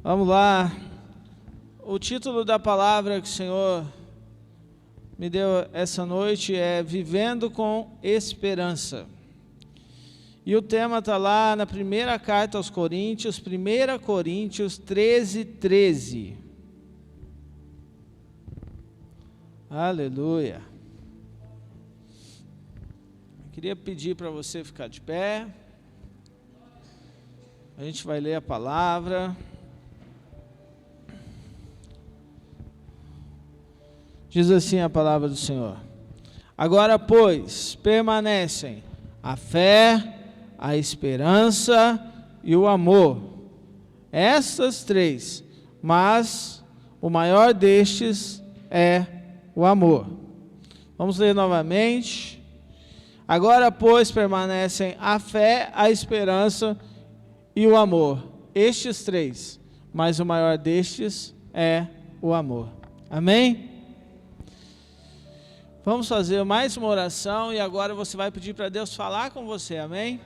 Vamos lá. O título da palavra que o Senhor me deu essa noite é Vivendo com Esperança. E o tema está lá na primeira carta aos Coríntios, 1 Coríntios 13:13. Aleluia. Eu queria pedir para você ficar de pé. A gente vai ler a palavra. Diz assim a palavra do Senhor: Agora, pois, permanecem a fé, a esperança e o amor. Estas três, mas o maior destes é o amor. Vamos ler novamente. Agora, pois, permanecem a fé, a esperança e o amor. Estes três, mas o maior destes é o amor. Amém? Vamos fazer mais uma oração e agora você vai pedir para Deus falar com você, amém?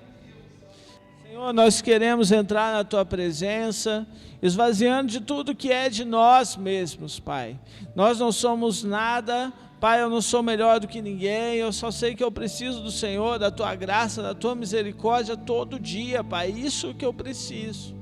Senhor, nós queremos entrar na Tua presença, esvaziando de tudo que é de nós mesmos, Pai. Nós não somos nada, Pai, eu não sou melhor do que ninguém, eu só sei que eu preciso do Senhor, da Tua graça, da Tua misericórdia todo dia, Pai, isso que eu preciso.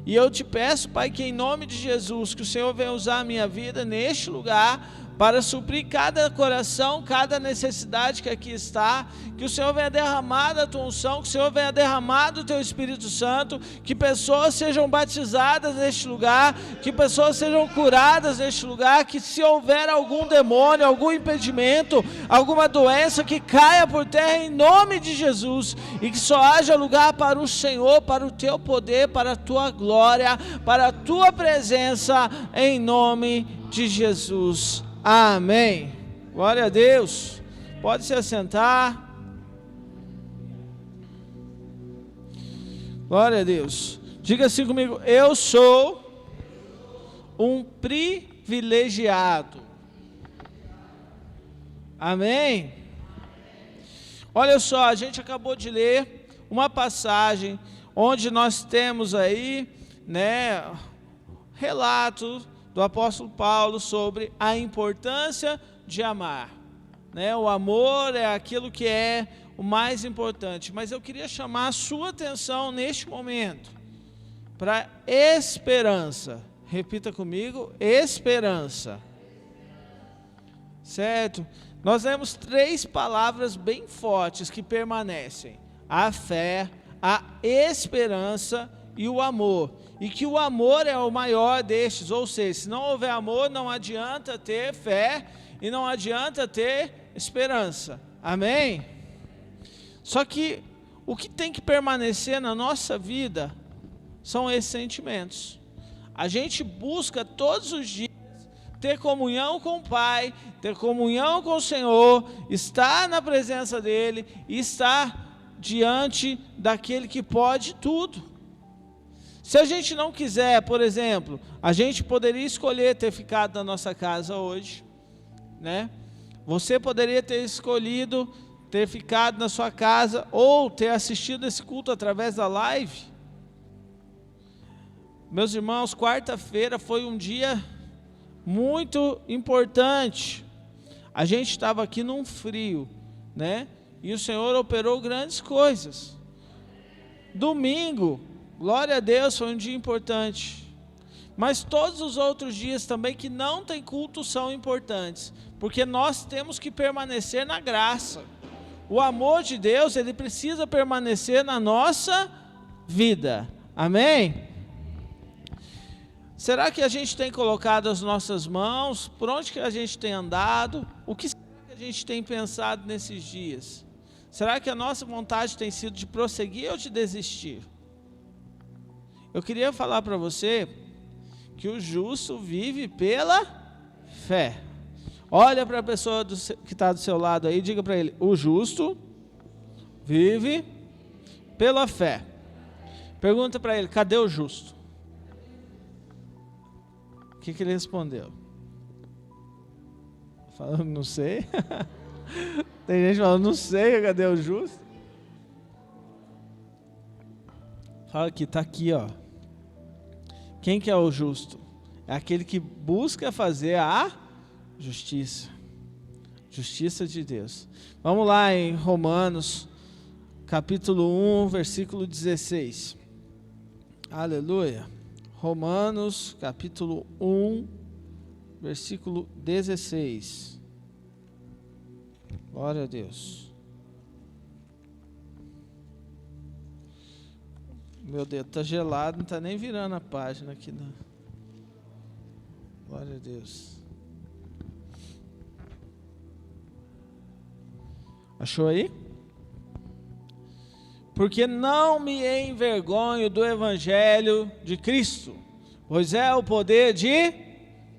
E eu te peço, Pai, que em nome de Jesus, que o Senhor venha usar a minha vida neste lugar, para suprir cada coração, cada necessidade que aqui está, que o Senhor venha derramar da Tua unção, que o Senhor venha derramar do Teu Espírito Santo, que pessoas sejam batizadas neste lugar, que pessoas sejam curadas neste lugar, que se houver algum demônio, algum impedimento, alguma doença, que caia por terra em nome de Jesus, e que só haja lugar para o Senhor, para o Teu poder, para a Tua glória, para a Tua presença, em nome de Jesus. Amém. Glória a Deus. Pode se assentar. Glória a Deus. Diga assim comigo: eu sou um privilegiado. Amém. Olha só, a gente acabou de ler uma passagem onde nós temos aí, relatos do apóstolo Paulo sobre a importância de amar, O amor é aquilo que é o mais importante, mas eu queria chamar a sua atenção neste momento para esperança. Repita comigo: esperança. Certo? Nós temos três palavras bem fortes que permanecem: a fé, a esperança e o amor. E que o amor é o maior destes, ou seja, se não houver amor, não adianta ter fé e não adianta ter esperança. Amém? Só que o que tem que permanecer na nossa vida são esses sentimentos. A gente busca todos os dias ter comunhão com o Pai, ter comunhão com o Senhor, estar na presença dEle e estar diante daquele que pode tudo. Se a gente não quiser, por exemplo, a gente poderia escolher ter ficado na nossa casa hoje, Você poderia ter escolhido ter ficado na sua casa ou ter assistido esse culto através da live. Meus irmãos, quarta-feira foi um dia muito importante. A gente estava aqui num frio, E o Senhor operou grandes coisas. Domingo, glória a Deus, foi um dia importante. Mas todos os outros dias também que não tem culto são importantes, porque nós temos que permanecer na graça. O amor de Deus, ele precisa permanecer na nossa vida. Amém? Será que a gente tem colocado as nossas mãos? Por onde que a gente tem andado? O que será que a gente tem pensado nesses dias? Será que a nossa vontade tem sido de prosseguir ou de desistir? Eu queria falar para você que o justo vive pela fé. Olha para a pessoa que está do seu lado aí e diga para ele: o justo vive pela fé. Pergunta para ele: cadê o justo? O que ele respondeu? Falando, não sei. Tem gente falando, não sei, cadê o justo? Fala aqui, está aqui, ó. Quem que é o justo? É aquele que busca fazer a justiça. Justiça de Deus. Vamos lá em Romanos, capítulo 1, versículo 16. Aleluia. Romanos, capítulo 1, versículo 16. Glória a Deus. Meu dedo está gelado, não está nem virando a página aqui. Não. Glória a Deus. Achou aí? Porque não me envergonho do Evangelho de Cristo, pois é o poder de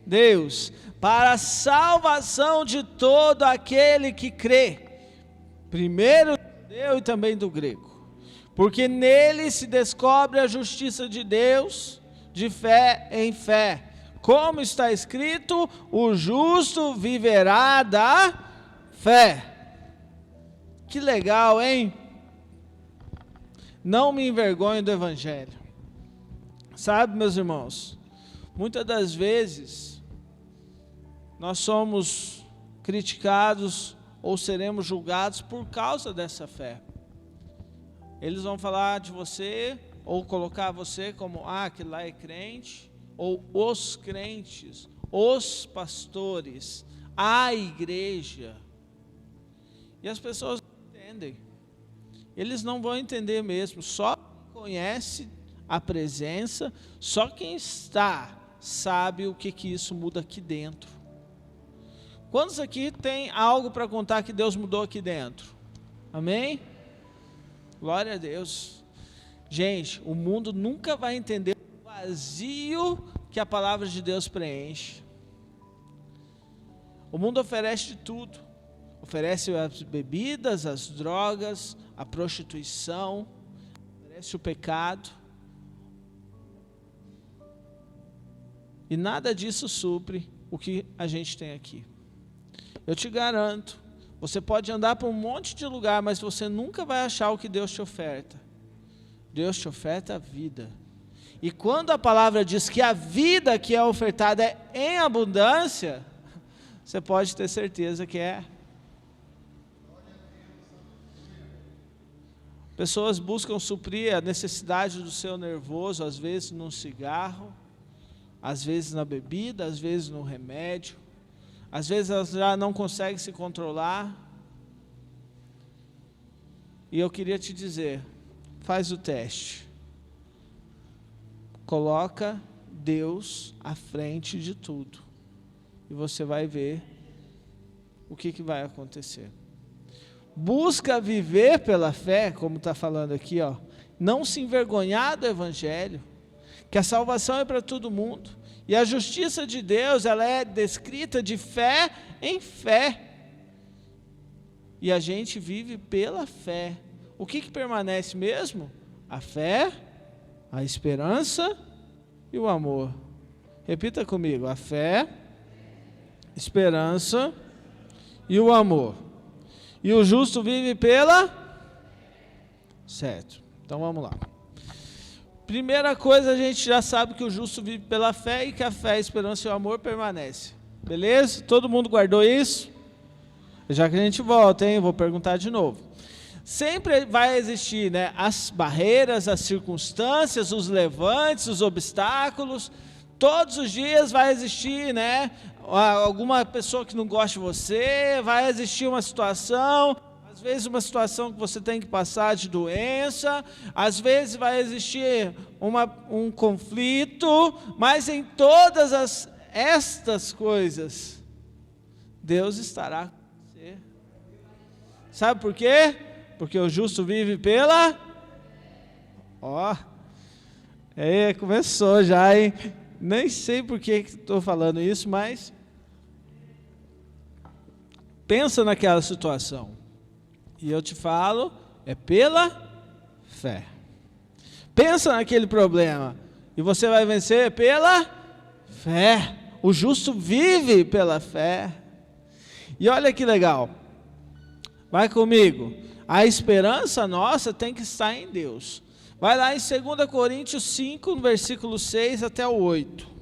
Deus, para a salvação de todo aquele que crê, primeiro do judeu e também do grego, porque nele se descobre a justiça de Deus, de fé em fé, como está escrito, o justo viverá da fé. Que legal, hein? Não me envergonho do Evangelho. Sabe, meus irmãos, muitas das vezes nós somos criticados ou seremos julgados por causa dessa fé. Eles vão falar de você ou colocar você como, aquele lá é crente, ou os crentes, os pastores, a igreja. E as pessoas não entendem. Eles não vão entender mesmo. Só quem conhece a presença, só quem está, sabe o que isso muda aqui dentro. Quantos aqui tem algo para contar que Deus mudou aqui dentro? Amém? Glória a Deus. Gente, o mundo nunca vai entender o vazio que a palavra de Deus preenche. O mundo oferece de tudo. Oferece as bebidas, as drogas, a prostituição, oferece o pecado. E nada disso supre o que a gente tem aqui. Eu te garanto, você pode andar por um monte de lugar, mas você nunca vai achar o que Deus te oferta. Deus te oferta a vida. E quando a palavra diz que a vida que é ofertada é em abundância, você pode ter certeza que é. Pessoas buscam suprir a necessidade do seu nervoso, às vezes num cigarro, às vezes na bebida, às vezes no remédio, às vezes elas já não conseguem se controlar. E eu queria te dizer, faz o teste. Coloca Deus à frente de tudo. E você vai ver o que vai acontecer. Busca viver pela fé, como está falando aqui, ó, não se envergonhar do Evangelho, que a salvação é para todo mundo, e a justiça de Deus, ela é descrita de fé em fé, e a gente vive pela fé. O que permanece mesmo? A fé, a esperança e o amor. Repita comigo, a fé, esperança e o amor. E o justo vive pela? Certo. Então vamos lá. Primeira coisa, a gente já sabe que o justo vive pela fé e que a fé, a esperança e o amor permanecem. Beleza? Todo mundo guardou isso? Já que a gente volta, hein? Vou perguntar de novo. Sempre vai existir, né, as barreiras, as circunstâncias, os levantes, os obstáculos. Todos os dias vai existir, né, alguma pessoa que não gosta de você, vai existir uma situação, às vezes uma situação que você tem que passar de doença, às vezes vai existir um conflito, mas em todas estas coisas, Deus estará com você. Sabe por quê? Porque o justo vive pela... começou já, hein? Nem sei por que estou falando isso, mas pensa naquela situação. E eu te falo, é pela fé. Pensa naquele problema. E você vai vencer pela fé. O justo vive pela fé. E olha que legal. Vai comigo. A esperança nossa tem que estar em Deus. Vai lá em 2 Coríntios 5, no versículo 6 até o 8.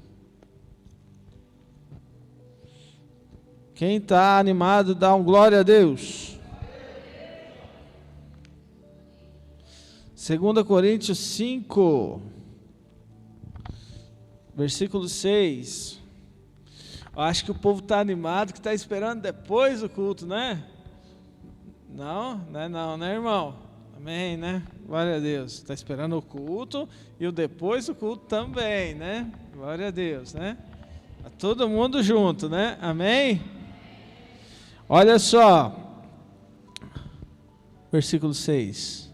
Quem está animado, dá um glória a Deus. 2 Coríntios 5, versículo 6. Eu acho que o povo está animado, que está esperando depois do culto, né? Não, né, irmão? Amém, né? Glória a Deus. Está esperando o culto e o depois do culto também, né? Glória a Deus, né? Tá todo mundo junto, né? Amém? Olha só, versículo 6.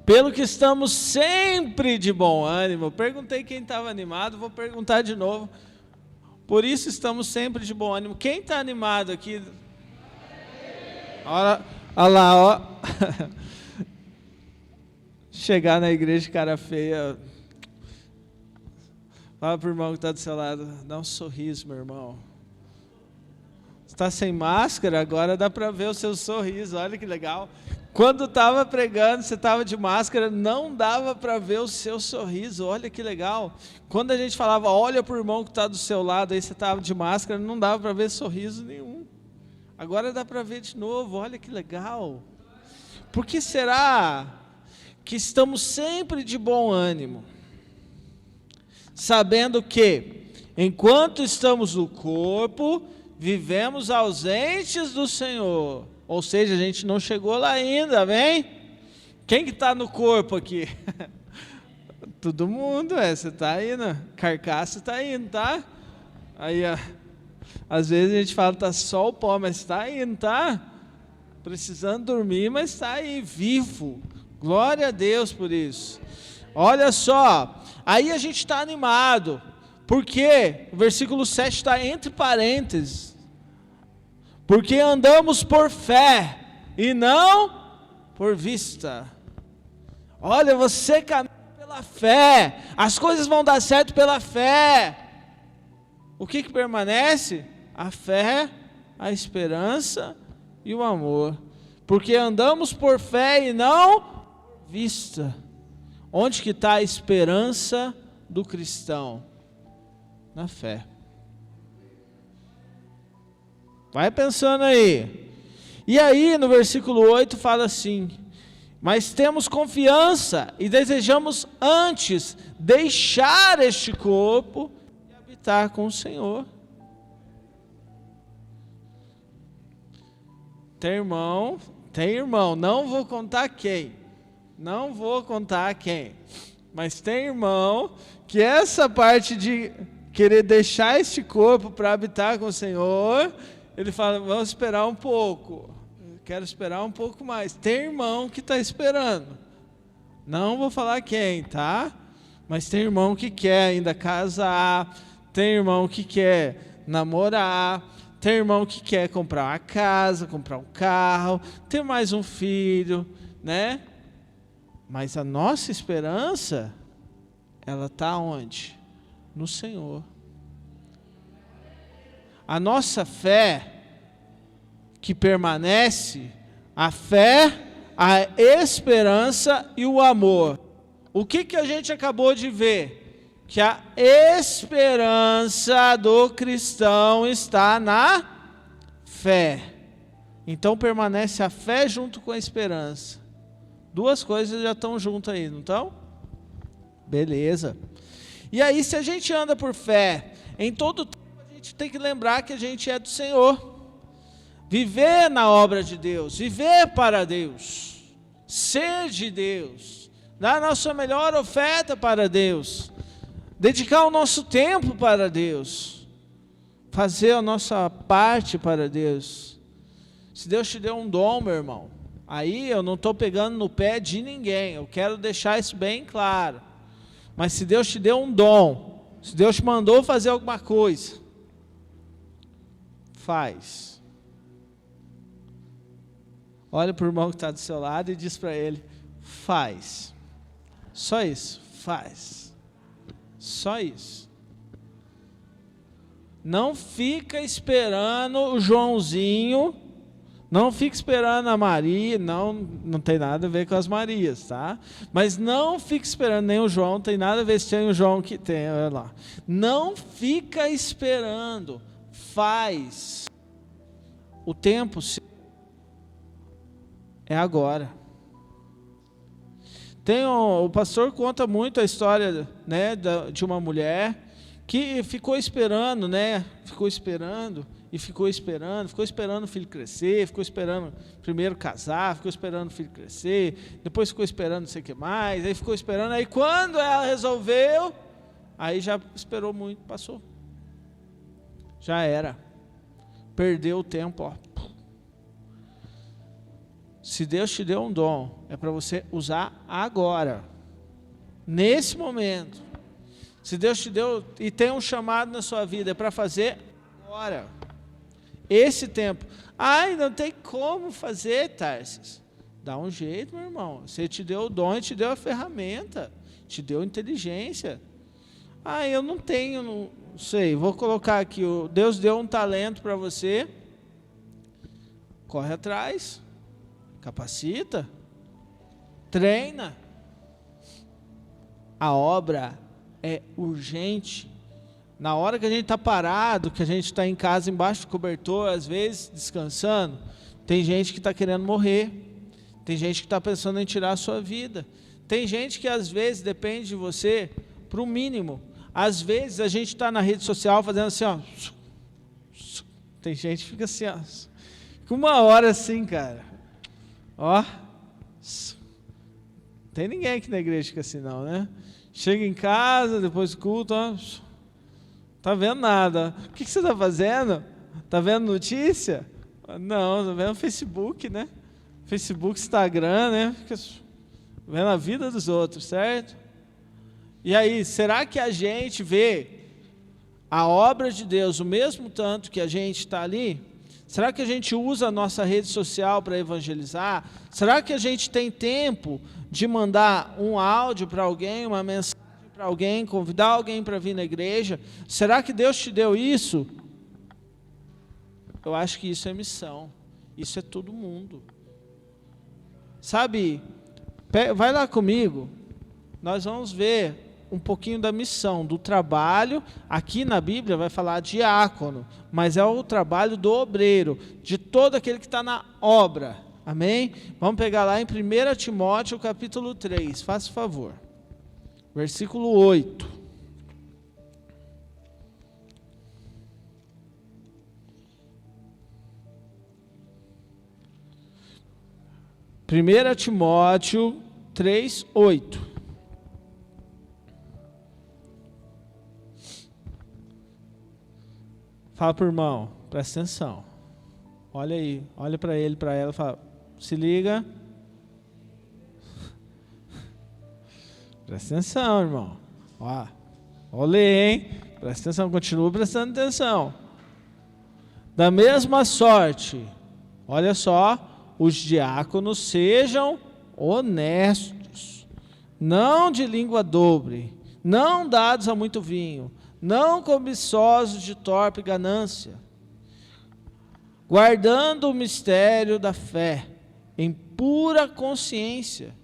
Pelo que estamos sempre de bom ânimo. Perguntei quem estava animado, vou perguntar de novo. Por isso estamos sempre de bom ânimo. Quem está animado aqui? Olha lá, ó. Chegar na igreja de cara feia. Fala para o irmão que está do seu lado. Dá um sorriso, meu irmão. Você está sem máscara, agora dá para ver o seu sorriso. Olha que legal. Quando estava pregando, você estava de máscara, não dava para ver o seu sorriso. Olha que legal. Quando a gente falava, olha para o irmão que está do seu lado, aí você estava de máscara, não dava para ver sorriso nenhum. Agora dá para ver de novo. Olha que legal. Por que será que estamos sempre de bom ânimo? Sabendo que, enquanto estamos no corpo, vivemos ausentes do Senhor. Ou seja, a gente não chegou lá ainda, amém? Quem que está no corpo aqui? Todo mundo, você está indo, carcaça está indo, tá? Aí, ó, às vezes a gente fala, tá só o pó, mas está indo, tá? Precisando dormir, mas está aí, vivo. Glória a Deus por isso. Olha só, aí a gente está animado, porque o versículo 7 está entre parênteses. Porque andamos por fé e não por vista. Olha, você caminha pela fé, as coisas vão dar certo pela fé. O que permanece? A fé, a esperança e o amor. Porque andamos por fé e não por vista. Onde que está a esperança do cristão? Na fé. Vai pensando aí. E aí no versículo 8 fala assim: mas temos confiança e desejamos antes deixar este corpo e habitar com o Senhor. Tem irmão, não vou contar quem, mas tem irmão que essa parte de querer deixar este corpo para habitar com o Senhor, ele fala, vamos esperar um pouco, quero esperar um pouco mais. Tem irmão que está esperando, não vou falar quem, tá? Mas tem irmão que quer ainda casar, tem irmão que quer namorar, tem irmão que quer comprar uma casa, comprar um carro, ter mais um filho, né? Mas a nossa esperança, ela está onde? No Senhor. A nossa fé que permanece, a fé, a esperança e o amor. O que a gente acabou de ver? Que a esperança do cristão está na fé. Então permanece a fé junto com a esperança. Duas coisas já estão juntas aí, não estão? Beleza. E aí, se a gente anda por fé, em todo tempo a gente tem que lembrar que a gente é do Senhor. Viver na obra de Deus, viver para Deus, ser de Deus, dar a nossa melhor oferta para Deus, dedicar o nosso tempo para Deus, fazer a nossa parte para Deus. Se Deus te deu um dom, meu irmão, aí eu não estou pegando no pé de ninguém, eu quero deixar isso bem claro. Mas se Deus te deu um dom, se Deus te mandou fazer alguma coisa, faz. Olha para o irmão que está do seu lado e diz para ele, faz. Só isso, faz. Só isso. Não fica esperando o Joãozinho Não fique esperando a Maria, não tem nada a ver com as Marias, tá? Mas não fique esperando nem o João, tem nada a ver se tem o João que tem, olha lá. Não fica esperando, faz. O tempo é agora. O pastor conta muito a história, né, de uma mulher que ficou esperando, né? Ficou esperando o filho crescer, ficou esperando primeiro casar, ficou esperando o filho crescer, depois ficou esperando não sei o que mais, aí ficou esperando, aí quando ela resolveu, aí já esperou muito, passou. Já era. Perdeu o tempo, ó. Se Deus te deu um dom, é para você usar agora, nesse momento. Se Deus te deu e tem um chamado na sua vida, é para fazer agora. Esse tempo. Ai, não tem como fazer, Tarsis. Dá um jeito, meu irmão. Você te deu o dom e te deu a ferramenta, te deu inteligência. Ah, eu não tenho, não sei, vou colocar aqui, Deus deu um talento para você, corre atrás, capacita, treina. A obra é urgente. Na hora que a gente está parado, que a gente está em casa embaixo do cobertor, às vezes descansando, tem gente que está querendo morrer, tem gente que está pensando em tirar a sua vida, tem gente que às vezes depende de você para o mínimo. Às vezes a gente está na rede social fazendo assim, ó. Tem gente que fica assim, ó. Fica uma hora assim, cara. Ó. Tem ninguém aqui na igreja que fica assim não, né? Chega em casa, depois do culto, ó. Tá vendo nada. O que você está fazendo? Tá vendo notícia? Não, tá vendo Facebook, né? Facebook, Instagram, né? Fica vendo a vida dos outros, certo? E aí, será que a gente vê a obra de Deus o mesmo tanto que a gente está ali? Será que a gente usa a nossa rede social para evangelizar? Será que a gente tem tempo de mandar um áudio para alguém, uma mensagem para alguém, convidar alguém para vir na igreja? Será que Deus te deu isso? Eu acho que isso é missão. Isso é todo mundo. Sabe, vai lá comigo. Nós vamos ver um pouquinho da missão, do trabalho. Aqui na Bíblia vai falar diácono, mas é o trabalho do obreiro, de todo aquele que está na obra. Amém? Vamos pegar lá em 1 Timóteo capítulo 3, faça favor. Versículo 8. Primeira Timóteo 3, 8. Fala para o irmão, presta atenção. Olha aí, olha para ele, para ela, fala, se liga. Presta atenção, irmão. Ó, olha, hein? Presta atenção, continua prestando atenção. Da mesma sorte, olha só, os diáconos sejam honestos, não de língua dobre, não dados a muito vinho, não cobiçosos de torpe ganância, guardando o mistério da fé em pura consciência.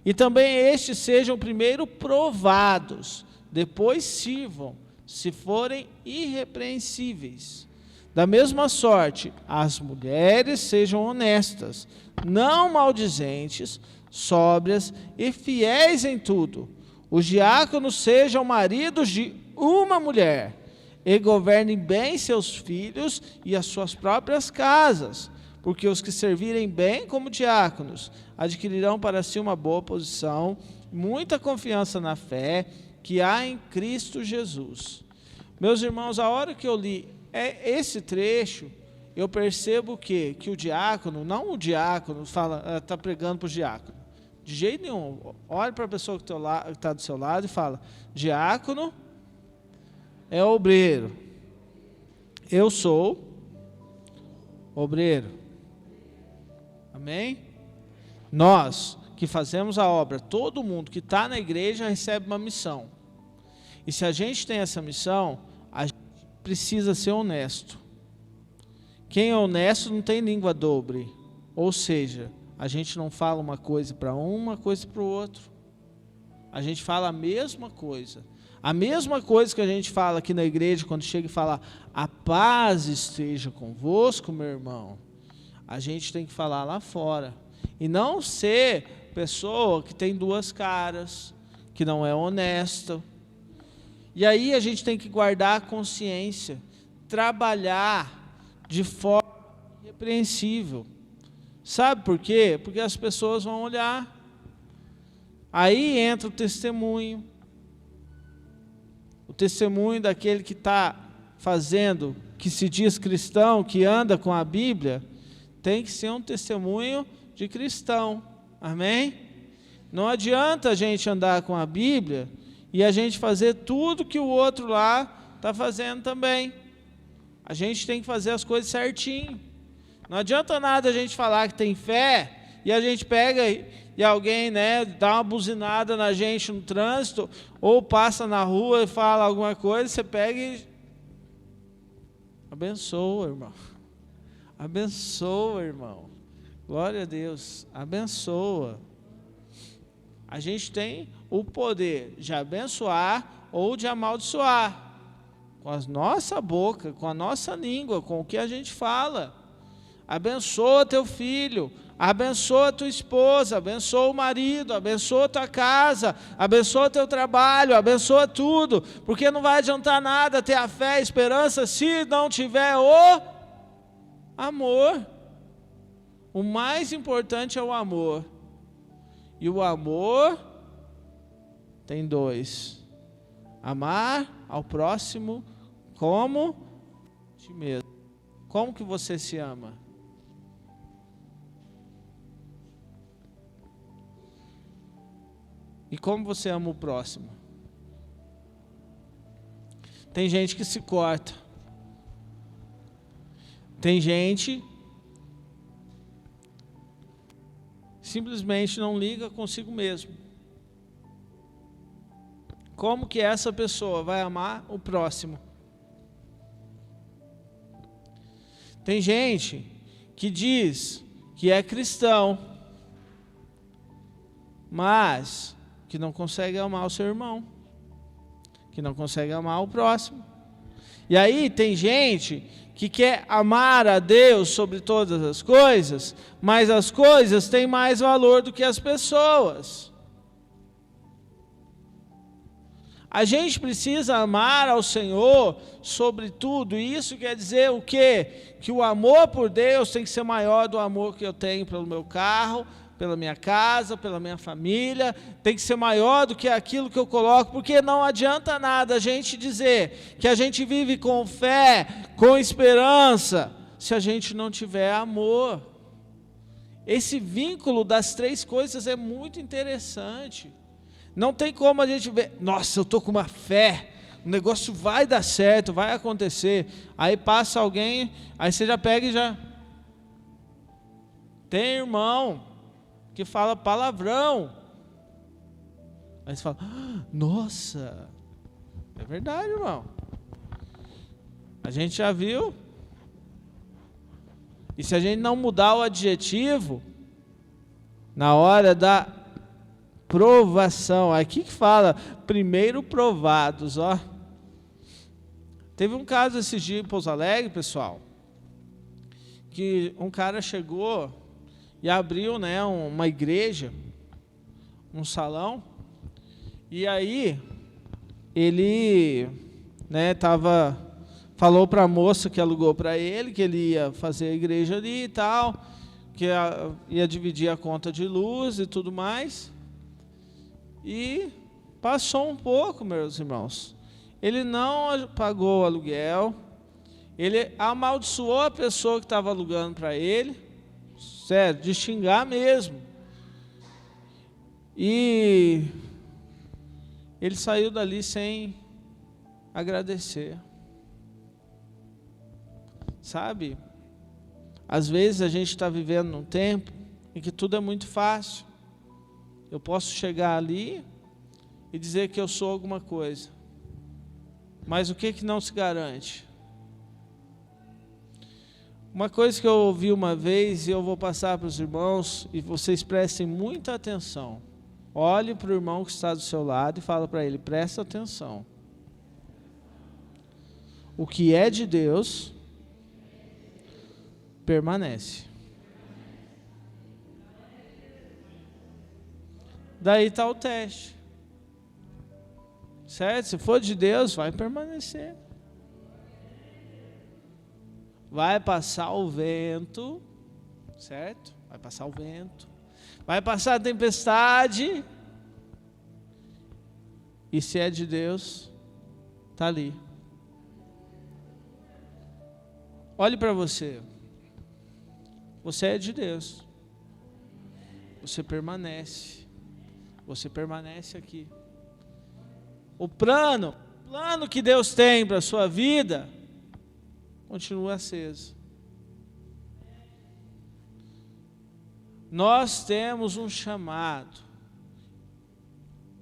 E também estes sejam primeiro provados, depois sirvam, se forem irrepreensíveis. Da mesma sorte, as mulheres sejam honestas, não maldizentes, sóbrias e fiéis em tudo. Os diáconos sejam maridos de uma mulher, e governem bem seus filhos e as suas próprias casas, porque os que servirem bem como diáconos adquirirão para si uma boa posição, muita confiança na fé que há em Cristo Jesus. Meus irmãos, a hora que eu li esse trecho, eu percebo que o diácono, não o diácono, está pregando para o diácono, de jeito nenhum. Olha para a pessoa que está do seu lado e fala, diácono é obreiro. Eu sou obreiro. Amém? Nós que fazemos a obra, todo mundo que está na igreja recebe uma missão. E se a gente tem essa missão, a gente precisa ser honesto. Quem é honesto não tem língua dobre. Ou seja, a gente não fala uma coisa para um, uma coisa para o outro. A gente fala a mesma coisa. A mesma coisa que a gente fala aqui na igreja, quando chega e fala, a paz esteja convosco, meu irmão. A gente tem que falar lá fora. E não ser pessoa que tem duas caras, que não é honesta. E aí a gente tem que guardar a consciência, trabalhar de forma irrepreensível. Sabe por quê? Porque as pessoas vão olhar. Aí entra o testemunho. O testemunho daquele que está fazendo, que se diz cristão, que anda com a Bíblia, tem que ser um testemunho de cristão. Amém? Não adianta a gente andar com a Bíblia e a gente fazer tudo que o outro lá está fazendo também. A gente tem que fazer as coisas certinho. Não adianta nada a gente falar que tem fé e a gente pega e alguém, né, dá uma buzinada na gente no trânsito ou passa na rua e fala alguma coisa, você pega e abençoa, irmão. Abençoa, irmão. Glória a Deus. Abençoa. A gente tem o poder de abençoar ou de amaldiçoar. Com a nossa boca, com a nossa língua, com o que a gente fala. Abençoa teu filho, abençoa tua esposa, abençoa o marido, abençoa tua casa, abençoa teu trabalho, abençoa tudo, porque não vai adiantar nada ter a fé e a esperança se não tiver o amor. O mais importante é o amor. E o amor tem dois: amar ao próximo como ti mesmo. Como que você se ama? E como você ama o próximo? Tem gente que se corta. Tem gente simplesmente não liga consigo mesmo. Como que essa pessoa vai amar o próximo? Tem gente que diz que é cristão, mas que não consegue amar o seu irmão, que não consegue amar o próximo. E aí tem gente que quer amar a Deus sobre todas as coisas, mas as coisas têm mais valor do que as pessoas. A gente precisa amar ao Senhor sobre tudo, e isso quer dizer o quê? Que o amor por Deus tem que ser maior do amor que eu tenho pelo meu carro, pela minha casa, pela minha família, tem que ser maior do que aquilo que eu coloco, porque não adianta nada a gente dizer que a gente vive com fé, com esperança, se a gente não tiver amor. Esse vínculo das três coisas é muito interessante. Não tem como a gente ver, nossa, eu estou com uma fé, o negócio vai dar certo, vai acontecer. Aí passa alguém, aí você já pega e já... Tem irmão que fala palavrão. Aí você fala, nossa, é verdade, irmão. A gente já viu. E se a gente não mudar o adjetivo, na hora da provação, aqui que fala, primeiro provados, ó. Teve um caso esses dias em Pouso Alegre, pessoal, que um cara chegou e abriu, né, uma igreja, um salão, e aí ele, né, falou para a moça que alugou para ele, que ele ia fazer a igreja ali e tal, que ia dividir a conta de luz e tudo mais, e passou um pouco, meus irmãos, ele não pagou o aluguel, ele amaldiçoou a pessoa que estava alugando para ele, sério, de xingar mesmo. E ele saiu dali sem agradecer. Sabe? Às vezes a gente está vivendo num tempo em que tudo é muito fácil. Eu posso chegar ali e dizer que eu sou alguma coisa. Mas o que não se garante? Uma coisa que eu ouvi uma vez e eu vou passar para os irmãos, e vocês prestem muita atenção. Olhe para o irmão que está do seu lado e fala para ele, presta atenção. O que é de Deus permanece. Daí está o teste. Certo? Se for de Deus, vai permanecer. Vai passar o vento, certo? Vai passar o vento. Vai passar a tempestade. E se é de Deus, está ali. Olhe para você. Você é de Deus. Você permanece. Você permanece aqui. O plano que Deus tem para a sua vida continua aceso. Nós temos um chamado.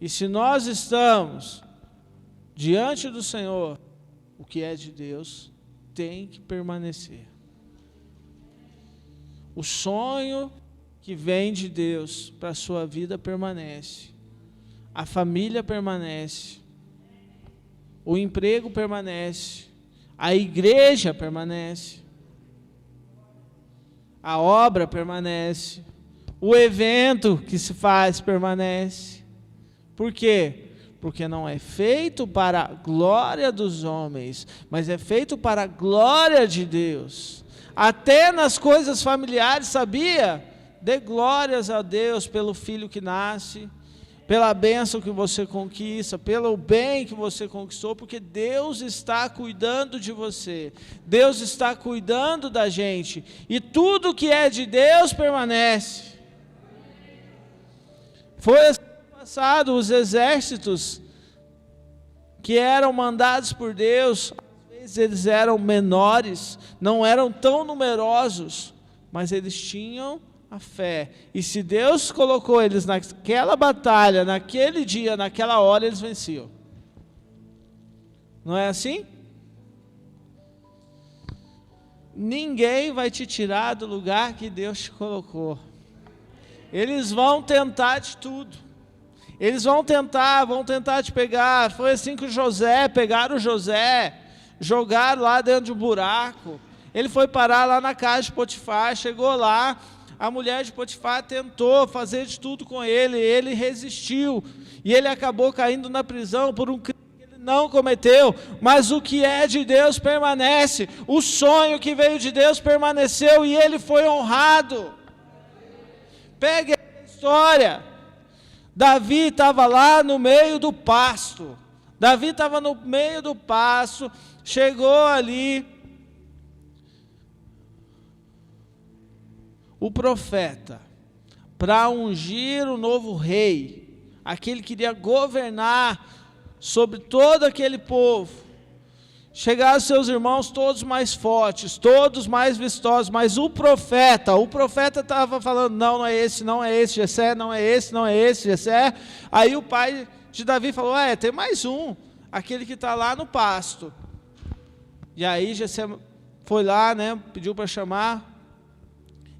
E se nós estamos diante do Senhor, o que é de Deus tem que permanecer. O sonho que vem de Deus para a sua vida permanece. A família permanece. O emprego permanece. A igreja permanece. A obra permanece. O evento que se faz permanece. Por quê? Porque não é feito para a glória dos homens, mas é feito para a glória de Deus. Até nas coisas familiares, sabia? Dê glórias a Deus pelo filho que nasce, pela bênção que você conquista, pelo bem que você conquistou, porque Deus está cuidando de você, Deus está cuidando da gente, e tudo que é de Deus permanece. Foi assim no passado, os exércitos que eram mandados por Deus, às vezes eles eram menores, não eram tão numerosos, mas eles tinham a fé, e se Deus colocou eles naquela batalha, naquele dia, naquela hora, eles venciam. Não é assim? Ninguém vai te tirar do lugar que Deus te colocou. Eles vão tentar de tudo. Eles vão tentar te pegar. Foi assim com José, pegaram José, jogaram lá dentro de um buraco. Ele foi parar lá na casa de Potifar, chegou lá, a mulher de Potifar tentou fazer de tudo com ele resistiu, e ele acabou caindo na prisão por um crime que ele não cometeu, mas o que é de Deus permanece, o sonho que veio de Deus permaneceu, e ele foi honrado. Pegue a história, Davi estava lá no meio do pasto, chegou ali, o profeta, para ungir o novo rei, aquele que iria governar sobre todo aquele povo. Chegaram seus irmãos todos mais fortes, todos mais vistosos, mas o profeta estava falando, não é esse, Jessé, não é esse, Jessé. Aí o pai de Davi falou, tem mais um, aquele que está lá no pasto. E aí Jessé foi lá, pediu para chamar.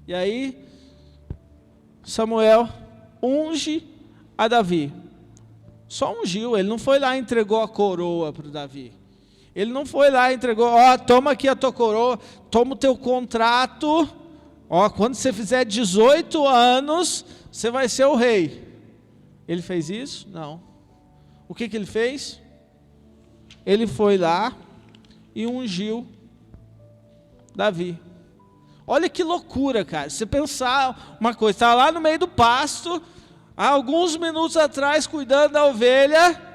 E aí, Samuel unge a Davi. Só ungiu, ele não foi lá e entregou a coroa para o Davi. Ele não foi lá e entregou, toma aqui a tua coroa, toma o teu contrato, quando você fizer 18 anos, você vai ser o rei. Ele fez isso? Não. O que ele fez? Ele foi lá e ungiu Davi. Olha que loucura, cara. Você pensar uma coisa, está lá no meio do pasto, há alguns minutos atrás, cuidando da ovelha.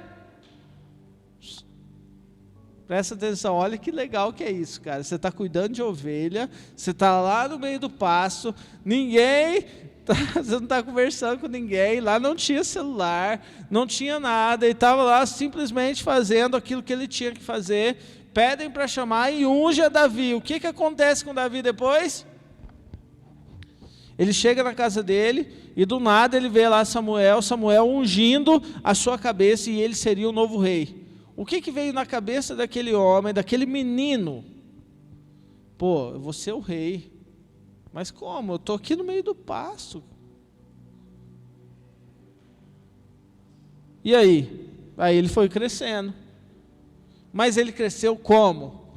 Presta atenção, olha que legal que é isso, cara. Você está cuidando de ovelha, você está lá no meio do pasto, você não está conversando com ninguém, lá não tinha celular, não tinha nada, ele estava lá simplesmente fazendo aquilo que ele tinha que fazer. Pedem para chamar e unge a Davi. O que acontece com Davi depois? Ele chega na casa dele e do nada ele vê lá Samuel ungindo a sua cabeça e ele seria o novo rei. O que veio na cabeça daquele homem, daquele menino? pô, eu vou ser o rei. Mas como? Eu estou aqui no meio do pasto. E aí? Aí ele foi crescendo. Mas ele cresceu como?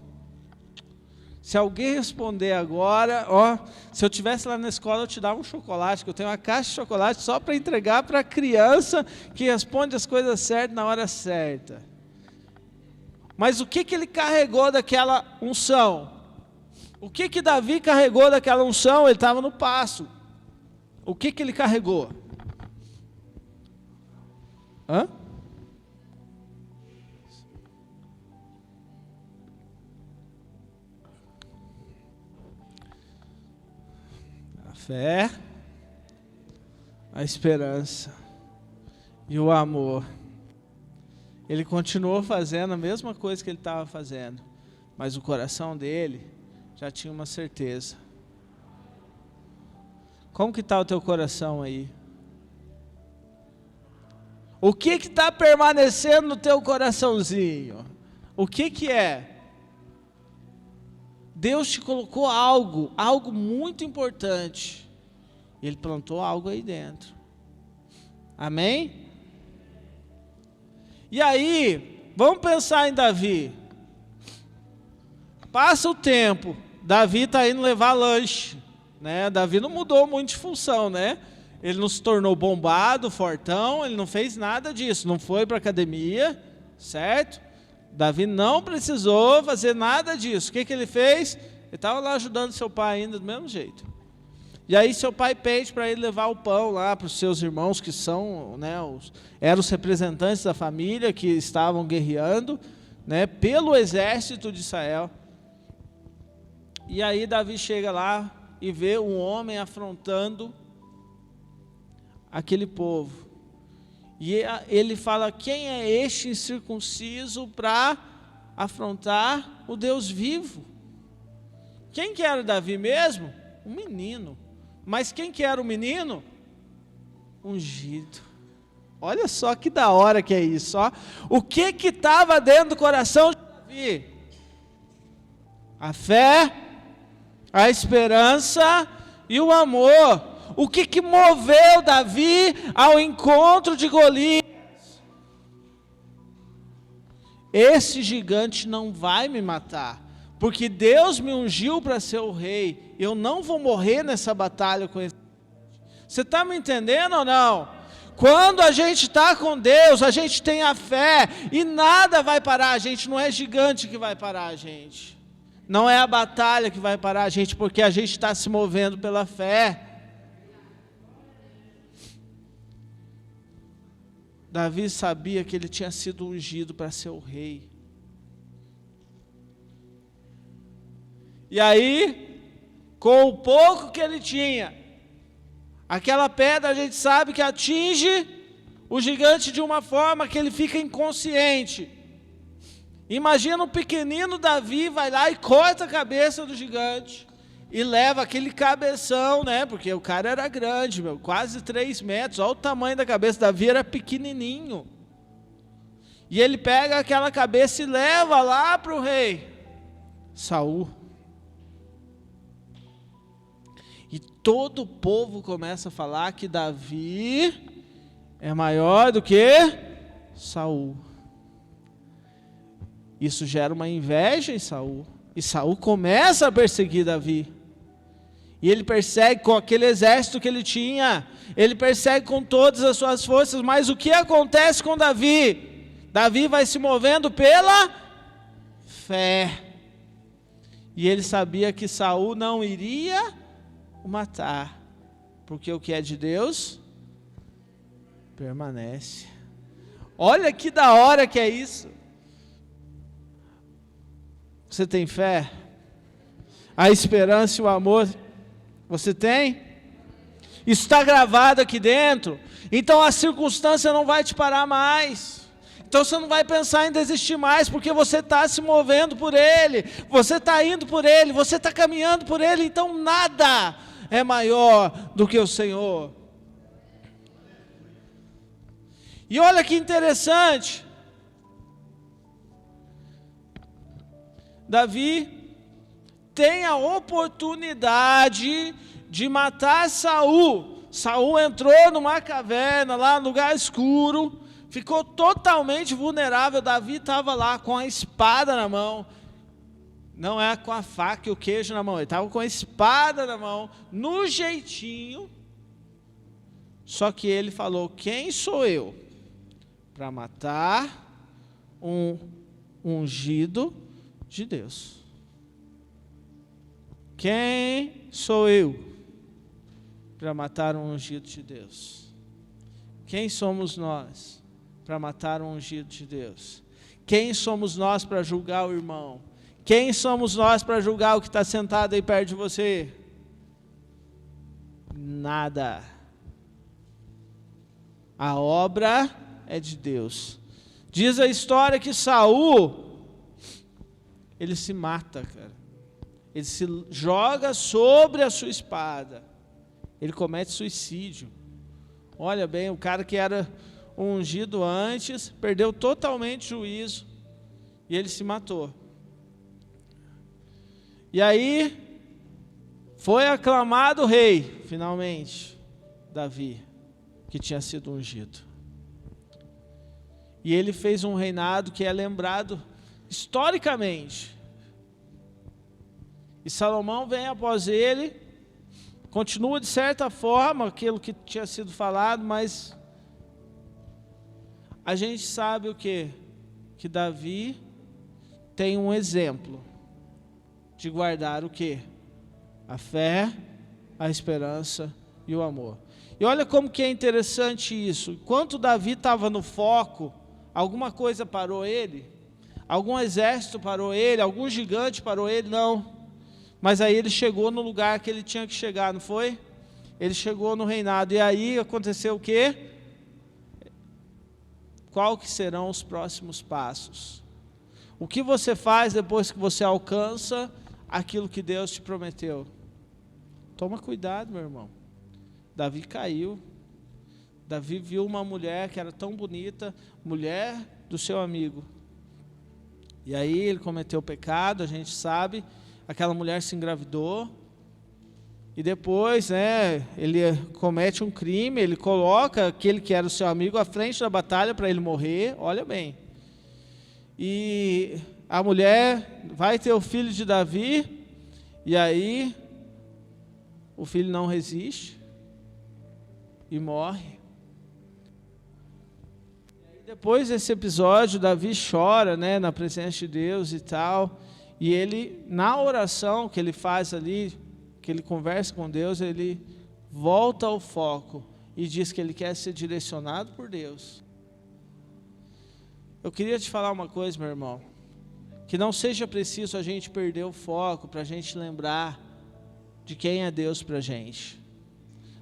Se alguém responder agora, ó, se eu estivesse lá na escola, eu te dava um chocolate, que eu tenho uma caixa de chocolate só para entregar para a criança que responde as coisas certas na hora certa. Mas o que ele carregou daquela unção? O que Davi carregou daquela unção? Ele estava no pasto. O que ele carregou? Hã? A fé, a esperança e o amor. Ele continuou fazendo a mesma coisa que ele estava fazendo, mas o coração dele já tinha uma certeza. Como que está o teu coração aí? O que está permanecendo no teu coraçãozinho? O que é? Deus te colocou algo muito importante. Ele plantou algo aí dentro. Amém? E aí, vamos pensar em Davi. Passa o tempo, Davi está indo levar lanche, né? Davi não mudou muito de função, né? Ele não se tornou bombado, fortão, ele não fez nada disso, não foi para a academia, certo? Davi não precisou fazer nada disso. O que ele fez? Ele estava lá ajudando seu pai ainda do mesmo jeito. E aí seu pai pede para ele levar o pão lá para os seus irmãos, que são, né, eram os representantes da família que estavam guerreando, né, pelo exército de Israel. E aí Davi chega lá e vê um homem afrontando aquele povo. E ele fala: quem é este incircunciso para afrontar o Deus vivo? Quem que era Davi mesmo? Um menino. Mas quem que era o menino? Ungido. Olha só que da hora que é isso. Ó. O que estava dentro do coração de Davi? A fé, a esperança e o amor. O que moveu Davi ao encontro de Golias? Esse gigante não vai me matar, porque Deus me ungiu para ser o rei. Eu não vou morrer nessa batalha com esse. Você está me entendendo ou não? Quando a gente está com Deus, a gente tem a fé e nada vai parar a gente. Não é gigante que vai parar a gente. Não é a batalha que vai parar a gente, porque a gente está se movendo pela fé. Davi sabia que ele tinha sido ungido para ser o rei. E aí, com o pouco que ele tinha, aquela pedra a gente sabe que atinge o gigante de uma forma que ele fica inconsciente. Imagina um pequenino Davi vai lá e corta a cabeça do gigante e leva aquele cabeção, né? Porque o cara era grande, quase 3 metros. Olha o tamanho da cabeça. Davi era pequenininho. E ele pega aquela cabeça e leva lá para o rei Saul. E todo o povo começa a falar que Davi é maior do que Saul. Isso gera uma inveja em Saul. E Saul começa a perseguir Davi. E ele persegue com aquele exército que ele tinha. Ele persegue com todas as suas forças. Mas o que acontece com Davi? Davi vai se movendo pela fé. E ele sabia que Saul não iria o matar. Porque o que é de Deus permanece. Olha que da hora que é isso. Você tem fé? A esperança e o amor, você tem? Isso está gravado aqui dentro. Então a circunstância não vai te parar mais. Então você não vai pensar em desistir mais, porque você está se movendo por Ele. Você está indo por Ele, você está caminhando por Ele. Então nada é maior do que o Senhor. E olha que interessante. tem a oportunidade de matar Saul. Saul entrou numa caverna, lá no lugar escuro, ficou totalmente vulnerável. Davi estava lá com a espada na mão, não é com a faca e o queijo na mão, ele estava com a espada na mão, no jeitinho. Só que ele falou: quem sou eu para matar um ungido de Deus? Quem sou eu para matar um ungido de Deus? Quem somos nós para matar um ungido de Deus? Quem somos nós para julgar o irmão? Quem somos nós para julgar o que está sentado aí perto de você? Nada. A obra é de Deus. Diz a história que Saul, ele se mata, cara. Ele se joga sobre a sua espada. Ele comete suicídio. Olha bem, o cara que era ungido antes, perdeu totalmente o juízo, e ele se matou. E aí, foi aclamado rei, finalmente, Davi, que tinha sido ungido. E ele fez um reinado que é lembrado historicamente. E Salomão vem após ele, continua de certa forma aquilo que tinha sido falado, mas a gente sabe o quê? Que Davi tem um exemplo de guardar o quê? A fé, a esperança e o amor. E olha como que é interessante isso. Enquanto Davi estava no foco, alguma coisa parou ele? Algum exército parou ele? Algum gigante parou ele? Não. Mas aí ele chegou no lugar que ele tinha que chegar, não foi? Ele chegou no reinado. E aí aconteceu o quê? Qual que serão os próximos passos? O que você faz depois que você alcança aquilo que Deus te prometeu? Toma cuidado, meu irmão. Davi caiu. Davi viu uma mulher que era tão bonita, mulher do seu amigo. E aí ele cometeu pecado, a gente sabe. Aquela mulher se engravidou. E depois, ele comete um crime, ele coloca aquele que era o seu amigo à frente da batalha para ele morrer. Olha bem. E a mulher vai ter o filho de Davi, e aí o filho não resiste e morre. E depois desse episódio, Davi chora, na presença de Deus e tal. E ele, na oração que ele faz ali, que ele conversa com Deus, ele volta ao foco e diz que ele quer ser direcionado por Deus. Eu queria te falar uma coisa, meu irmão, que não seja preciso a gente perder o foco para a gente lembrar de quem é Deus para a gente.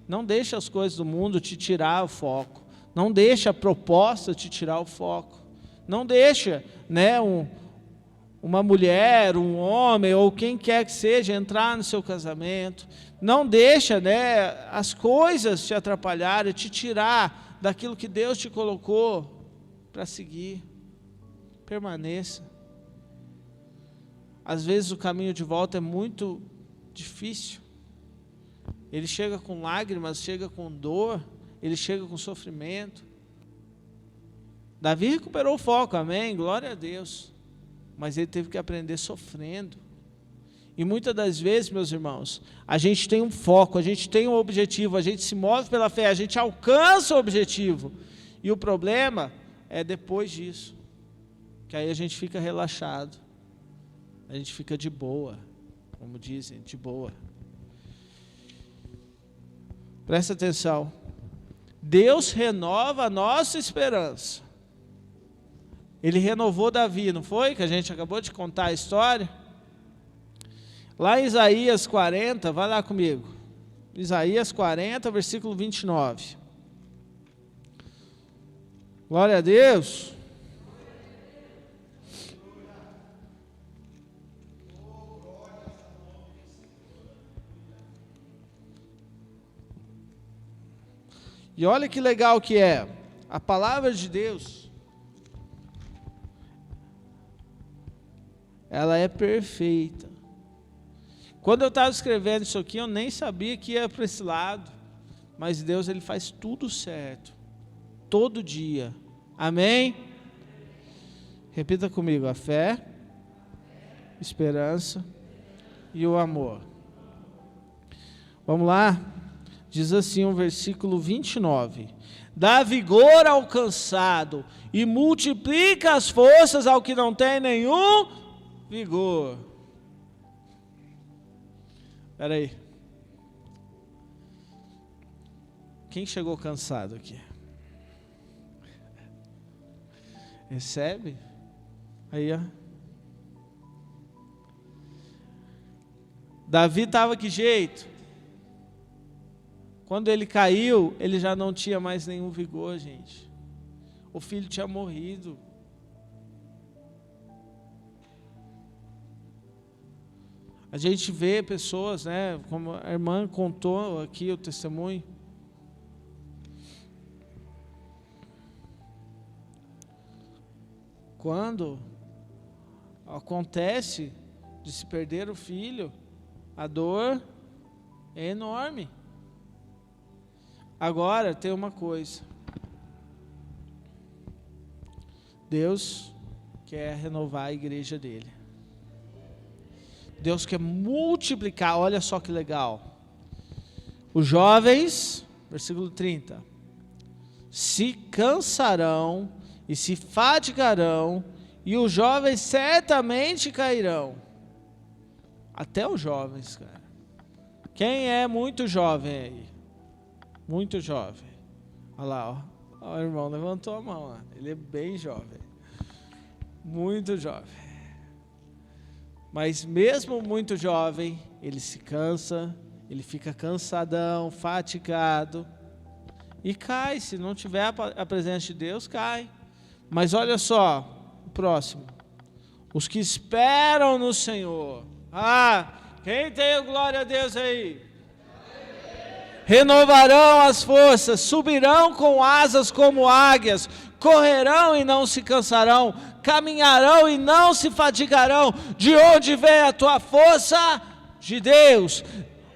Não deixe as coisas do mundo te tirar o foco. Não deixe a proposta te tirar o foco. Não deixe, uma mulher, um homem, ou quem quer que seja, entrar no seu casamento. Não deixa, as coisas te atrapalharem, te tirar daquilo que Deus te colocou para seguir. Permaneça. Às vezes o caminho de volta é muito difícil. Ele chega com lágrimas, chega com dor, ele chega com sofrimento. Davi recuperou o foco, amém? Glória a Deus. Mas ele teve que aprender sofrendo. E muitas das vezes, meus irmãos, a gente tem um foco, a gente tem um objetivo, a gente se move pela fé, a gente alcança o objetivo. E o problema é depois disso, que aí a gente fica relaxado, a gente fica de boa, como dizem, de boa. Presta atenção. Deus renova a nossa esperança. Ele renovou Davi, não foi? Que a gente acabou de contar a história. Lá em Isaías 40, vai lá comigo. Isaías 40, versículo 29. Glória a Deus. E olha que legal que é. A palavra de Deus, ela é perfeita. Quando eu estava escrevendo isso aqui, eu nem sabia que ia para esse lado. Mas Deus, Ele faz tudo certo. Todo dia. Amém? Repita comigo: a fé, esperança e o amor. Vamos lá? Diz assim o versículo 29. Dá vigor ao cansado e multiplica as forças ao que não tem nenhum vigor. Espera aí. Quem chegou cansado aqui? Recebe? Aí, ó. Davi estava que jeito? Quando ele caiu, ele já não tinha mais nenhum vigor, gente. O filho tinha morrido. A gente vê pessoas, né, como a irmã contou aqui o testemunho. Quando acontece de se perder o filho, a dor é enorme. Agora tem uma coisa. Deus quer renovar a igreja dele. Deus quer multiplicar, olha só que legal. Os jovens, versículo 30, se cansarão e se fatigarão, e os jovens certamente cairão. Até os jovens, cara. Quem é muito jovem aí? Muito jovem. Olha lá, ó. O irmão levantou a mão, ó. Ele é bem jovem. Muito jovem. Mas mesmo muito jovem, ele se cansa, ele fica cansadão, fatigado e cai. Se não tiver a presença de Deus, cai. Mas olha só, o próximo. Os que esperam no Senhor. Quem tem glória a Deus aí? Renovarão as forças, subirão com asas como águias, correrão e não se cansarão, caminharão e não se fatigarão. De onde vem a tua força? De Deus.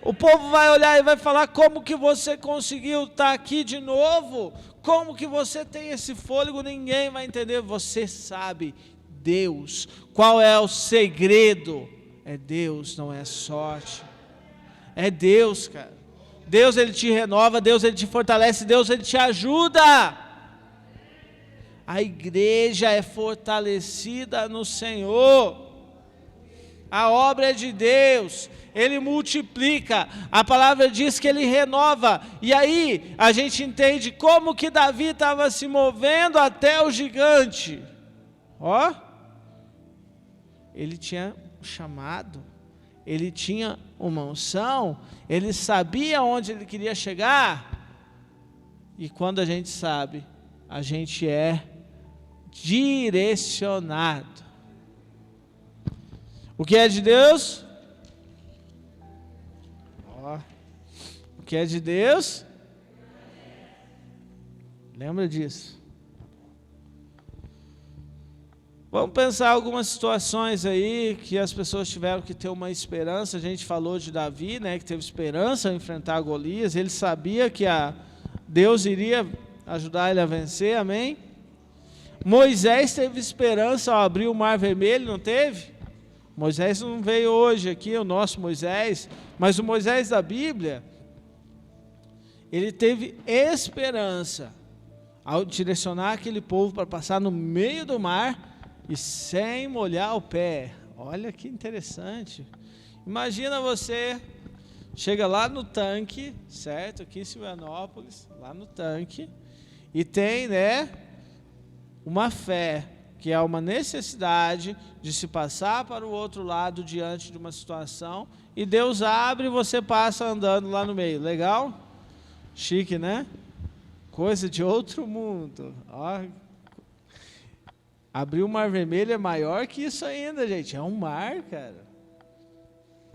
O povo vai olhar e vai falar: como que você conseguiu estar aqui de novo? Como que você tem esse fôlego? Ninguém vai entender. Você sabe, Deus. Qual é o segredo? É Deus, não é sorte. É Deus, cara. Deus, Ele te renova, Deus, Ele te fortalece, Deus, Ele te ajuda. A igreja é fortalecida no Senhor. A obra é de Deus. Ele multiplica. A palavra diz que Ele renova. E aí a gente entende como que Davi estava se movendo até o gigante. Ó, ele tinha um chamado, ele tinha uma unção, ele sabia onde ele queria chegar. E quando a gente sabe, a gente é direcionado. O que é de Deus? O que é de Deus? Lembra disso. Vamos pensar algumas situações aí que as pessoas tiveram que ter uma esperança. A gente falou de Davi, né, que teve esperança em enfrentar Golias. Ele sabia que Deus iria ajudar ele a vencer, amém? Moisés teve esperança ao abrir o Mar Vermelho, não teve? Moisés não veio hoje aqui, o nosso Moisés, mas o Moisés da Bíblia, ele teve esperança ao direcionar aquele povo para passar no meio do mar e sem molhar o pé. Olha que interessante. Imagina você, chega lá no tanque, certo? Aqui em Silvanópolis, lá no tanque, e tem, né, uma fé, que é uma necessidade de se passar para o outro lado diante de uma situação, e Deus abre e você passa andando lá no meio. Legal? Chique, né? Coisa de outro mundo. Ó, abrir o Mar Vermelho é maior que isso ainda, gente. É um mar, cara.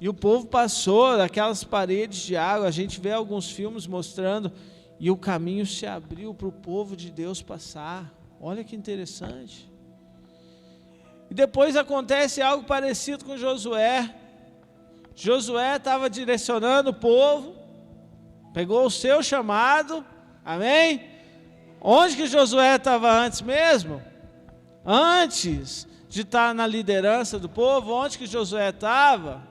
E o povo passou daquelas paredes de água. A gente vê alguns filmes mostrando, e o caminho se abriu para o povo de Deus passar. Olha que interessante. E depois acontece algo parecido com Josué. Josué estava direcionando o povo, pegou o seu chamado, amém? Onde que Josué estava antes mesmo? Antes de estar na liderança do povo, onde que Josué estava?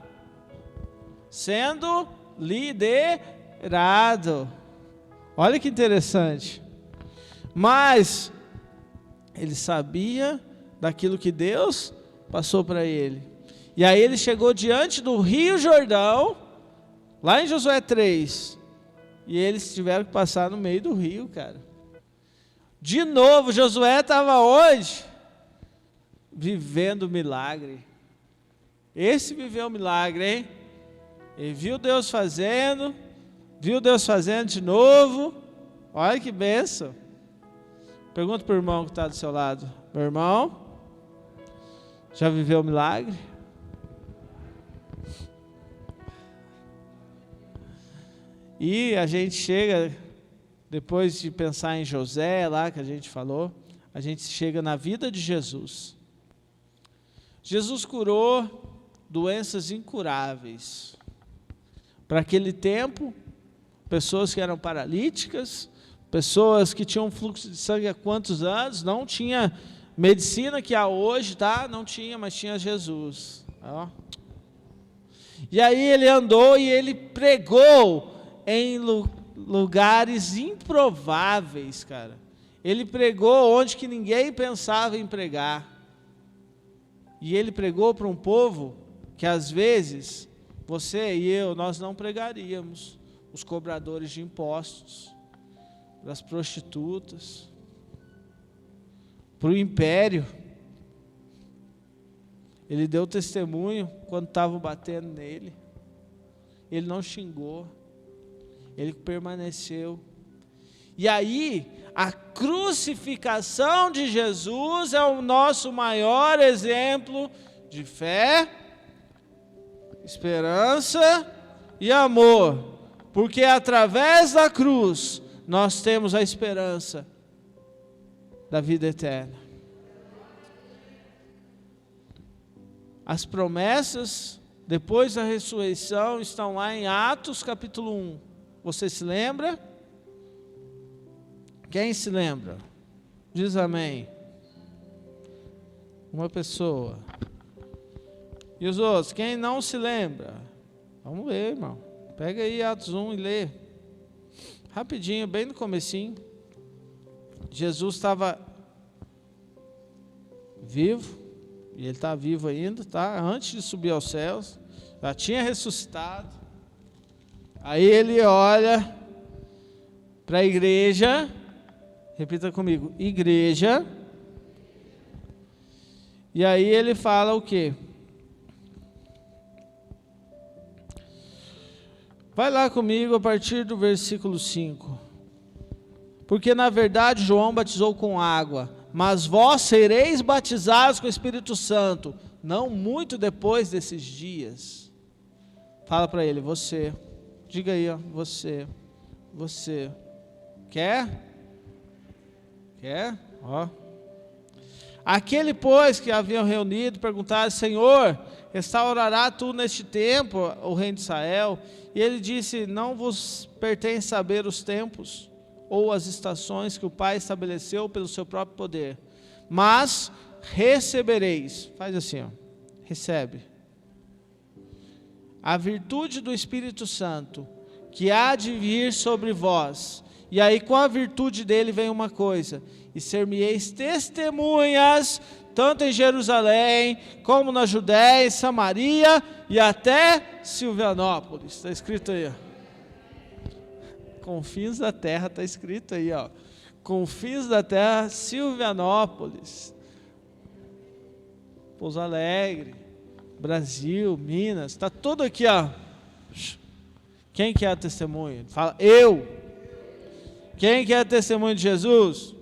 Sendo liderado. Olha que interessante. Mas ele sabia daquilo que Deus passou para ele. E aí ele chegou diante do Rio Jordão, lá em Josué 3. E eles tiveram que passar no meio do rio, cara. De novo, Josué estava onde? Vivendo o milagre. Esse viveu o milagre, hein? Ele viu Deus fazendo de novo. Olha que bênção. Pergunta para o irmão que está do seu lado. Meu irmão, já viveu o milagre? E a gente chega, depois de pensar em José, lá que a gente falou, a gente chega na vida de Jesus. Jesus curou doenças incuráveis. Para aquele tempo, pessoas que eram paralíticas, pessoas que tinham fluxo de sangue há quantos anos, não tinha medicina que há hoje, tá? Não tinha, mas tinha Jesus. Ó. E aí ele andou e ele pregou em lugares improváveis, cara. Ele pregou onde que ninguém pensava em pregar. E ele pregou para um povo que às vezes você e eu, nós não pregaríamos. Os cobradores de impostos, para as prostitutas, para o império. Ele deu testemunho quando estavam batendo nele. Ele não xingou. Ele permaneceu. E aí, a crucificação de Jesus é o nosso maior exemplo de fé, esperança e amor. Porque através da cruz, nós temos a esperança da vida eterna. As promessas, depois da ressurreição, estão lá em Atos capítulo 1. Você se lembra? Quem se lembra? Diz amém. Uma pessoa. E os outros? Quem não se lembra? Vamos ler, irmão. Pega aí Atos 1 e lê. Rapidinho, bem no comecinho. Jesus estava vivo. E ele está vivo ainda, tá? Antes de subir aos céus. Já tinha ressuscitado. Aí ele olha para a igreja, repita comigo, igreja, e aí ele fala o quê? Vai lá comigo a partir do versículo 5. Porque na verdade João batizou com água, mas vós sereis batizados com o Espírito Santo, não muito depois desses dias. Fala para ele, você. Diga aí, ó, você. Quer? Ó. Aquele, pois, que haviam reunido, perguntaram, Senhor, restaurará tu neste tempo o reino de Israel? E ele disse, não vos pertence saber os tempos ou as estações que o Pai estabeleceu pelo seu próprio poder. Mas recebereis, faz assim, ó, recebe. A virtude do Espírito Santo, que há de vir sobre vós. E aí com a virtude dele vem uma coisa, e ser-me-eis testemunhas, tanto em Jerusalém, como na Judéia, em Samaria, e até Silvanópolis. Está escrito aí, ó. Confins da terra, está escrito aí, ó. Confins da terra, Silvanópolis. Pouso Alegre. Brasil, Minas, está tudo aqui, ó. Quem quer a testemunha? Fala, eu. Quem quer a testemunha de Jesus?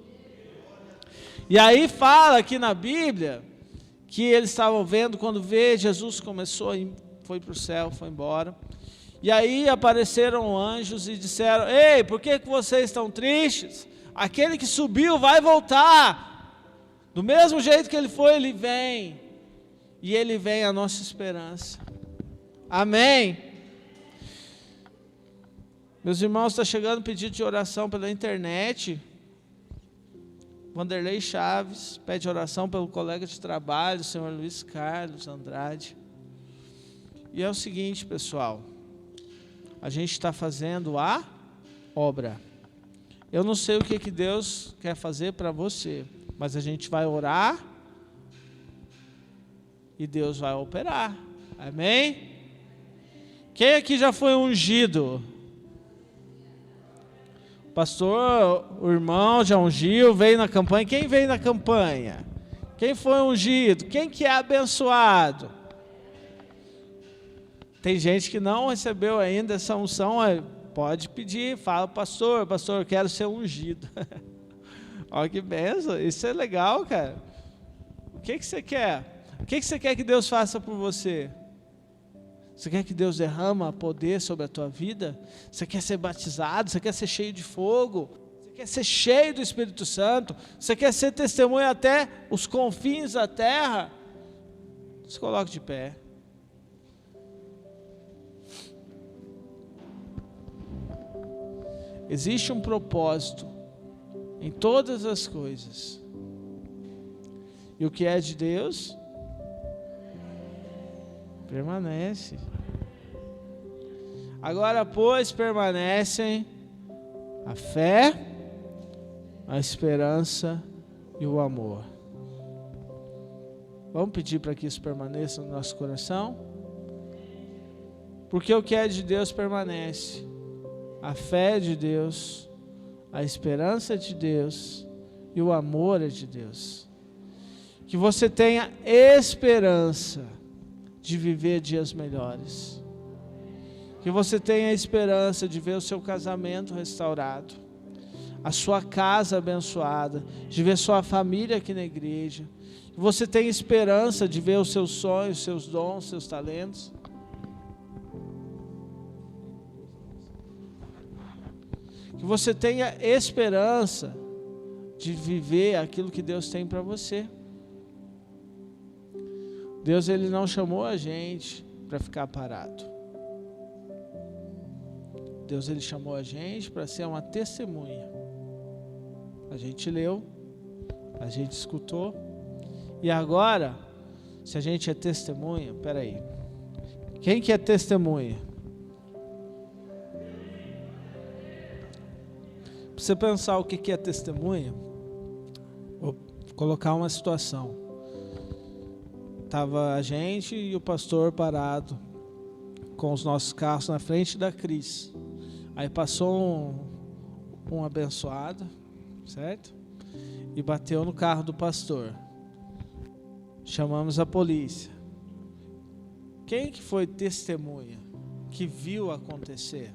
E aí fala aqui na Bíblia que eles estavam vendo quando vê Jesus começou, foi para o céu, foi embora. E aí apareceram anjos e disseram, ei, por que vocês estão tristes? Aquele que subiu vai voltar. Do mesmo jeito que ele foi, ele vem. E ele vem a nossa esperança. Amém. Meus irmãos, está chegando pedido de oração pela internet. Vanderlei Chaves pede oração pelo colega de trabalho, o senhor Luiz Carlos Andrade. E é o seguinte, pessoal, a gente está fazendo a obra. Eu não sei o que Deus quer fazer para você, mas a gente vai orar e Deus vai operar. Amém? Quem aqui já foi ungido? Pastor, o irmão já ungiu, veio na campanha. Quem veio na campanha? Quem foi ungido? Quem que é abençoado? Tem gente que não recebeu ainda essa unção, pode pedir, fala, pastor, eu quero ser ungido. Olha que benção, isso é legal, cara. O que você quer? O que você quer que Deus faça por você? Você quer que Deus derrama poder sobre a tua vida? Você quer ser batizado? Você quer ser cheio de fogo? Você quer ser cheio do Espírito Santo? Você quer ser testemunha até os confins da terra? Se coloque de pé. Existe um propósito em todas as coisas. E o que é de Deus permanece. Agora, pois, permanecem a fé, a esperança e o amor. Vamos pedir para que isso permaneça no nosso coração? Porque o que é de Deus permanece. A fé é de Deus, a esperança é de Deus e o amor é de Deus. Que você tenha esperança de viver dias melhores. Que você tenha a esperança de ver o seu casamento restaurado, a sua casa abençoada, de ver sua família aqui na igreja. Que você tenha esperança de ver os seus sonhos, seus dons, seus talentos. Que você tenha esperança de viver aquilo que Deus tem para você. Deus, Ele não chamou a gente para ficar parado. Deus, Ele chamou a gente para ser uma testemunha. A gente leu, a gente escutou, e agora, se a gente é testemunha, peraí, quem que é testemunha? Para você pensar o que é testemunha, vou colocar uma situação. Estava a gente e o pastor parado com os nossos carros na frente da Cris. Aí passou um abençoado, certo? E bateu no carro do pastor. Chamamos a polícia. Quem que foi testemunha que viu acontecer?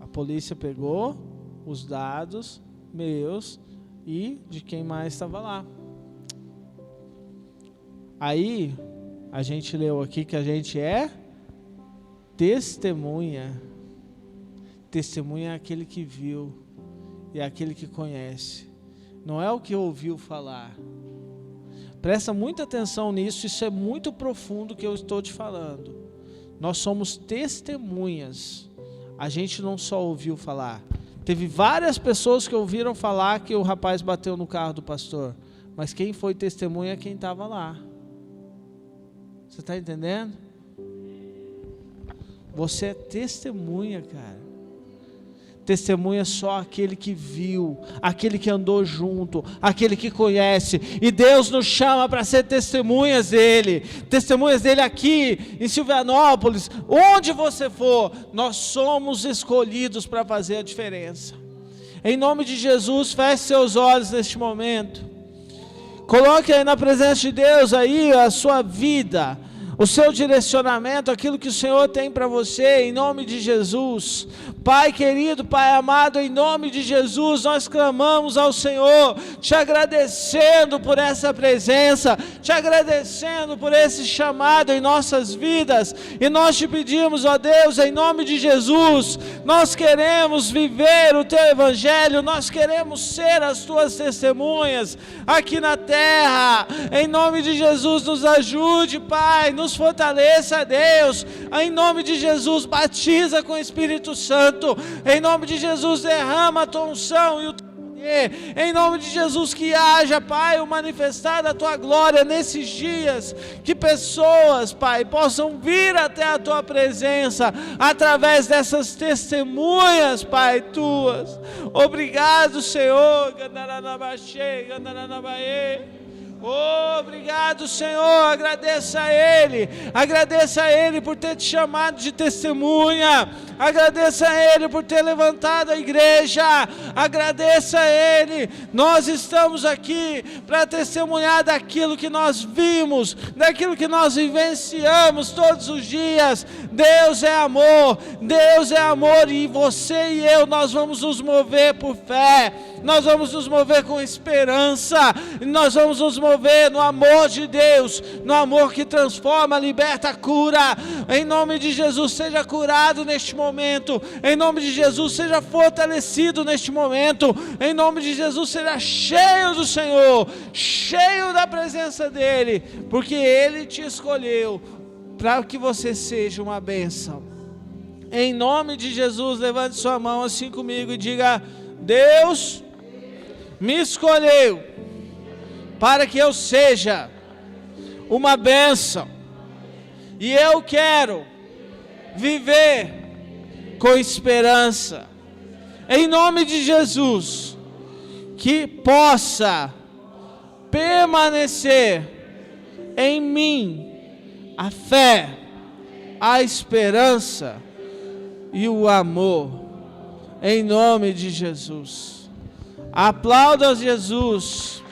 A polícia pegou os dados meus e de quem mais estava lá. Aí, a gente leu aqui que a gente é testemunha. Testemunha é aquele que viu, e é aquele que conhece. Não é o que ouviu falar. Presta muita atenção nisso, isso é muito profundo que eu estou te falando. Nós somos testemunhas. A gente não só ouviu falar. Teve várias pessoas que ouviram falar que o rapaz bateu no carro do pastor. Mas quem foi testemunha é quem estava lá. Você está entendendo? Você é testemunha, cara. Testemunha só aquele que viu, aquele que andou junto, aquele que conhece. E Deus nos chama para ser testemunhas dele. Testemunhas dele aqui em Silvianópolis, onde você for. Nós somos escolhidos para fazer a diferença. Em nome de Jesus, feche seus olhos neste momento. Coloque aí na presença de Deus aí a sua vida, o seu direcionamento, aquilo que o Senhor tem para você, em nome de Jesus. Pai querido, Pai amado, em nome de Jesus, nós clamamos ao Senhor, te agradecendo por essa presença, te agradecendo por esse chamado em nossas vidas, e nós te pedimos, ó Deus, em nome de Jesus, nós queremos viver o Teu Evangelho, nós queremos ser as Tuas testemunhas aqui na terra. Em nome de Jesus, nos ajude, Pai, nos nos fortaleça, Deus. Em nome de Jesus, batiza com o Espírito Santo. Em nome de Jesus, derrama a tua unção e o teu poder. Em nome de Jesus, que haja, Pai, o manifestar da tua glória nesses dias. Que pessoas, Pai, possam vir até a tua presença através dessas testemunhas, Pai, tuas. Obrigado, Senhor. Obrigado, Senhor. Agradeça a Ele por ter te chamado de testemunha. Agradeça a Ele por ter levantado a igreja. Agradeça a Ele. Nós estamos aqui para testemunhar daquilo que nós vimos, daquilo que nós vivenciamos todos os dias. Deus é amor, e você e eu, nós vamos nos mover por fé. Nós vamos nos mover com esperança, nós vamos nos mover no amor de Deus, no amor que transforma, liberta, cura. Em nome de Jesus, seja curado neste momento. Em nome de Jesus, seja fortalecido neste momento. Em nome de Jesus, seja cheio do Senhor, cheio da presença dEle, porque Ele te escolheu para que você seja uma bênção. Em nome de Jesus, levante sua mão assim comigo e diga: Deus me escolheu para que eu seja uma bênção, e eu quero viver com esperança. Em nome de Jesus, que possa permanecer em mim a fé, a esperança e o amor. Em nome de Jesus. Aplauda Jesus.